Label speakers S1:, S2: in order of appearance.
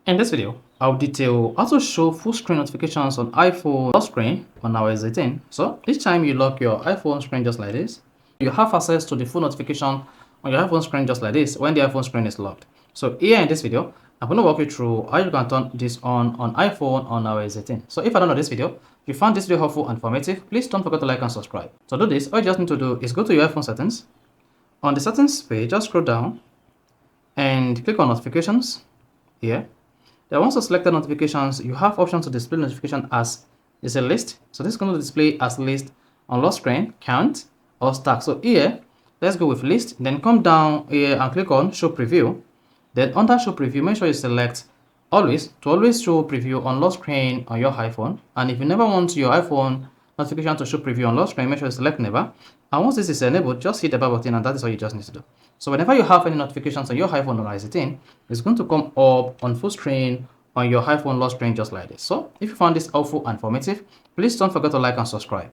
S1: In this video, I'll detail how to show full screen notifications on iPhone lock screen on iOS 18. So each time you lock your iPhone screen just like this, you have access to the full notification on your iPhone screen just like this when the iPhone screen is locked. So here in this video, I'm going to walk you through how you can turn this on iPhone on iOS 18. So if I don't know this video, if you found this video helpful and informative, please don't forget to like and subscribe. To do this, all you just need to do is go to your iPhone settings. On the settings page, just scroll down and click on notifications here. Then once you select the notifications, you have option to display notification as is a list. So this is going to display as list on lock screen, count, or stack. So here, let's go with list. Then come down here and click on show preview. Then under show preview, make sure you select always show preview on lock screen on your iPhone. And if you never want your iPhone notification to show preview on lock screen, make sure you select never. And once this is enabled, just hit the back button, and that is all you just need to do. So whenever you have any notifications on your iPhone on iOS 18, it's going to come up on full screen on your iPhone lock screen just like this. So if you found this helpful and informative, please don't forget to like and subscribe.